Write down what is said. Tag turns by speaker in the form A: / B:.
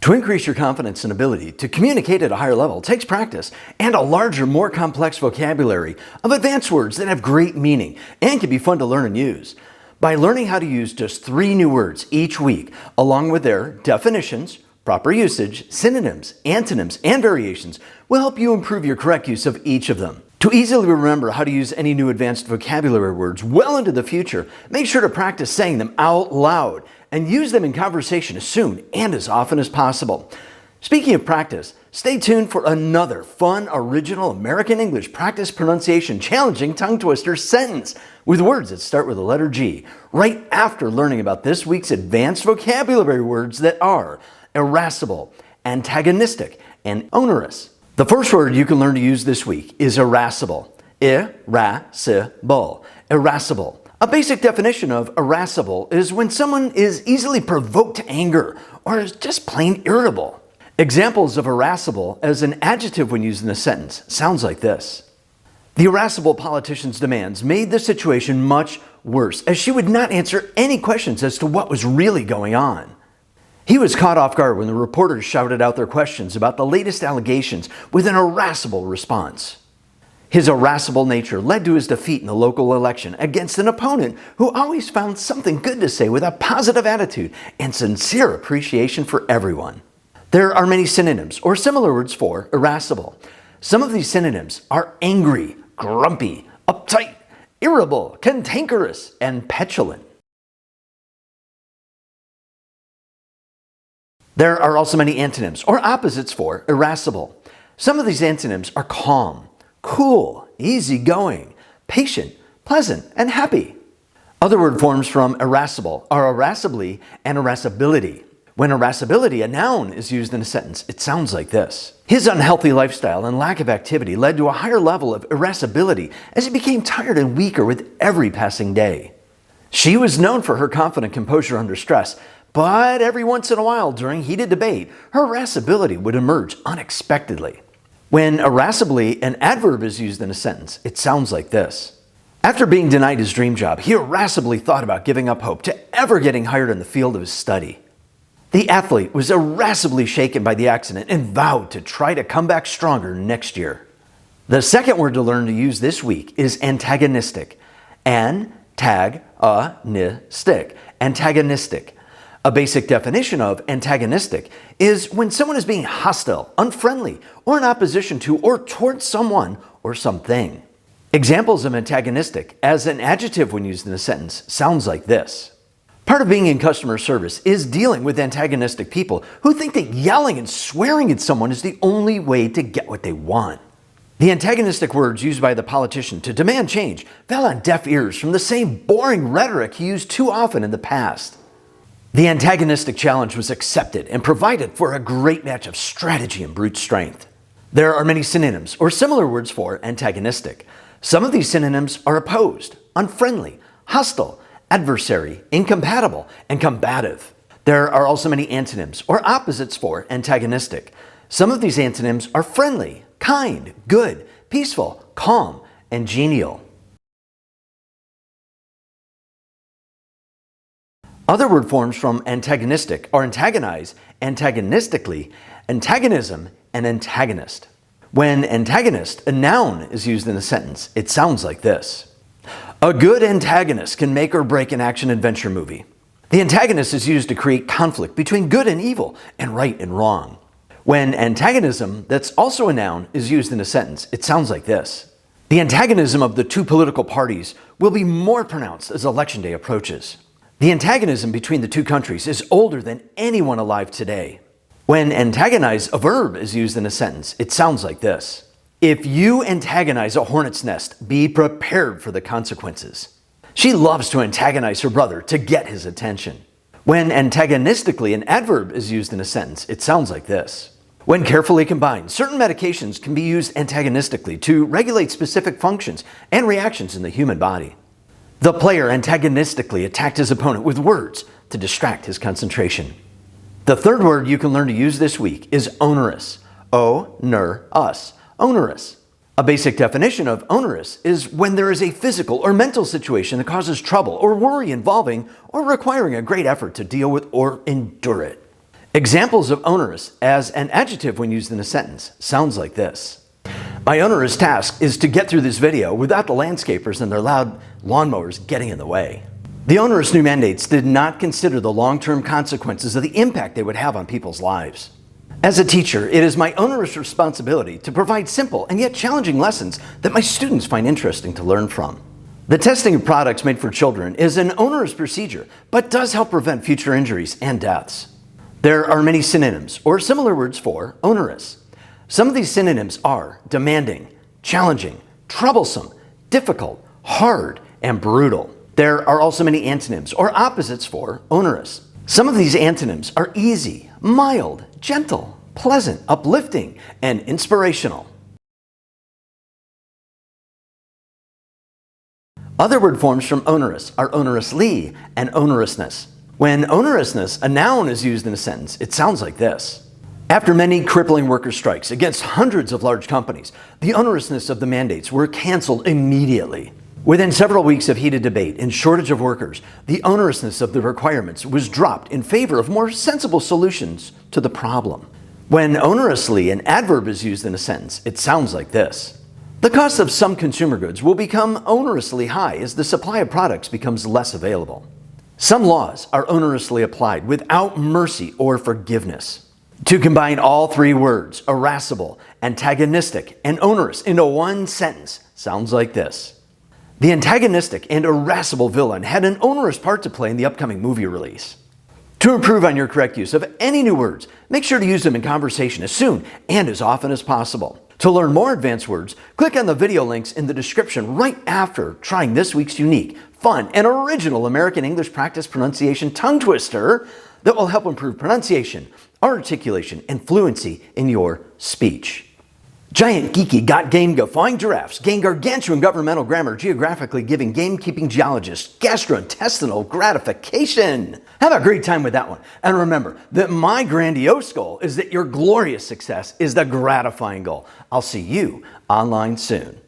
A: To increase your confidence and ability to communicate at a higher level takes practice and a larger, more complex vocabulary of advanced words that have great meaning and can be fun to learn and use. By learning how to use just 3 new words each week, along with their definitions, proper usage, synonyms, antonyms, and variations, will help you improve your correct use of each of them. To easily remember how to use any new advanced vocabulary words well into the future, make sure to practice saying them out loud and use them in conversation as soon and as often as possible. Speaking of practice, stay tuned for another fun, original American English practice pronunciation challenging tongue twister sentence with words that start with the letter G, right after learning about this week's advanced vocabulary words that are irascible, antagonistic, and onerous. The first word you can learn to use this week is irascible. Irascible. Irascible. A basic definition of irascible is when someone is easily provoked to anger or is just plain irritable. Examples of irascible as an adjective when used in a sentence sounds like this. The irascible politician's demands made the situation much worse, as she would not answer any questions as to what was really going on. He was caught off guard when the reporters shouted out their questions about the latest allegations with an irascible response. His irascible nature led to his defeat in the local election against an opponent who always found something good to say with a positive attitude and sincere appreciation for everyone. There are many synonyms or similar words for irascible. Some of these synonyms are angry, grumpy, uptight, irritable, cantankerous, and petulant. There are also many antonyms or opposites for irascible. Some of these antonyms are calm, cool, easygoing, patient, pleasant, and happy. Other word forms from irascible are irascibly and irascibility. When irascibility, a noun, is used in a sentence, it sounds like this. His unhealthy lifestyle and lack of activity led to a higher level of irascibility as he became tired and weaker with every passing day. She was known for her confident composure under stress, but every once in a while during heated debate, her irascibility would emerge unexpectedly. When irascibly an adverb is used in a sentence, it sounds like this. After being denied his dream job, he irascibly thought about giving up hope to ever getting hired in the field of his study. The athlete was irascibly shaken by the accident and vowed to try to come back stronger next year. The second word to learn to use this week is antagonistic. Antagonistic. Antagonistic. A basic definition of antagonistic is when someone is being hostile, unfriendly, or in opposition to or towards someone or something. Examples of antagonistic as an adjective when used in a sentence sounds like this. Part of being in customer service is dealing with antagonistic people who think that yelling and swearing at someone is the only way to get what they want. The antagonistic words used by the politician to demand change fell on deaf ears from the same boring rhetoric he used too often in the past. The antagonistic challenge was accepted and provided for a great match of strategy and brute strength. There are many synonyms or similar words for antagonistic. Some of these synonyms are opposed, unfriendly, hostile, adversary, incompatible, and combative. There are also many antonyms or opposites for antagonistic. Some of these antonyms are friendly, kind, good, peaceful, calm, and genial. Other word forms from antagonistic are antagonize, antagonistically, antagonism, and antagonist. When antagonist, a noun, is used in a sentence, it sounds like this. A good antagonist can make or break an action-adventure movie. The antagonist is used to create conflict between good and evil and right and wrong. When antagonism, that's also a noun, is used in a sentence, it sounds like this. The antagonism of the two political parties will be more pronounced as Election Day approaches. The antagonism between the two countries is older than anyone alive today. When antagonize, a verb, is used in a sentence, it sounds like this. If you antagonize a hornet's nest, be prepared for the consequences. She loves to antagonize her brother to get his attention. When antagonistically an adverb is used in a sentence, it sounds like this. When carefully combined, certain medications can be used antagonistically to regulate specific functions and reactions in the human body. The player antagonistically attacked his opponent with words to distract his concentration. The third word you can learn to use this week is onerous. O-ner-us. Onerous. A basic definition of onerous is when there is a physical or mental situation that causes trouble or worry involving or requiring a great effort to deal with or endure it. Examples of onerous as an adjective when used in a sentence sounds like this. My onerous task is to get through this video without the landscapers and their loud lawnmowers getting in the way. The onerous new mandates did not consider the long-term consequences of the impact they would have on people's lives. As a teacher, it is my onerous responsibility to provide simple and yet challenging lessons that my students find interesting to learn from. The testing of products made for children is an onerous procedure, but does help prevent future injuries and deaths. There are many synonyms or similar words for onerous. Some of these synonyms are demanding, challenging, troublesome, difficult, hard, and brutal. There are also many antonyms or opposites for onerous. Some of these antonyms are easy, mild, gentle, pleasant, uplifting, and inspirational. Other word forms from onerous are onerously and onerousness. When onerousness, a noun, is used in a sentence, it sounds like this. After many crippling worker strikes against hundreds of large companies, the onerousness of the mandates were canceled immediately. Within several weeks of heated debate and shortage of workers, the onerousness of the requirements was dropped in favor of more sensible solutions to the problem. When onerously, an adverb, is used in a sentence, it sounds like this. The cost of some consumer goods will become onerously high as the supply of products becomes less available. Some laws are onerously applied without mercy or forgiveness. To combine all three words, irascible, antagonistic, and onerous, into one sentence sounds like this. The antagonistic and irascible villain had an onerous part to play in the upcoming movie release. To improve on your correct use of any new words, make sure to use them in conversation as soon and as often as possible. To learn more advanced words, click on the video links in the description right after trying this week's unique, fun, and original American English practice pronunciation tongue twister that will help improve pronunciation, articulation, and fluency in your speech. Giant, geeky, got game, guffawing giraffes gain gargantuan governmental grammar, geographically giving gamekeeping geologists gastrointestinal gratification. Have a great time with that one. And remember that my grandiose goal is that your glorious success is the gratifying goal. I'll see you online soon.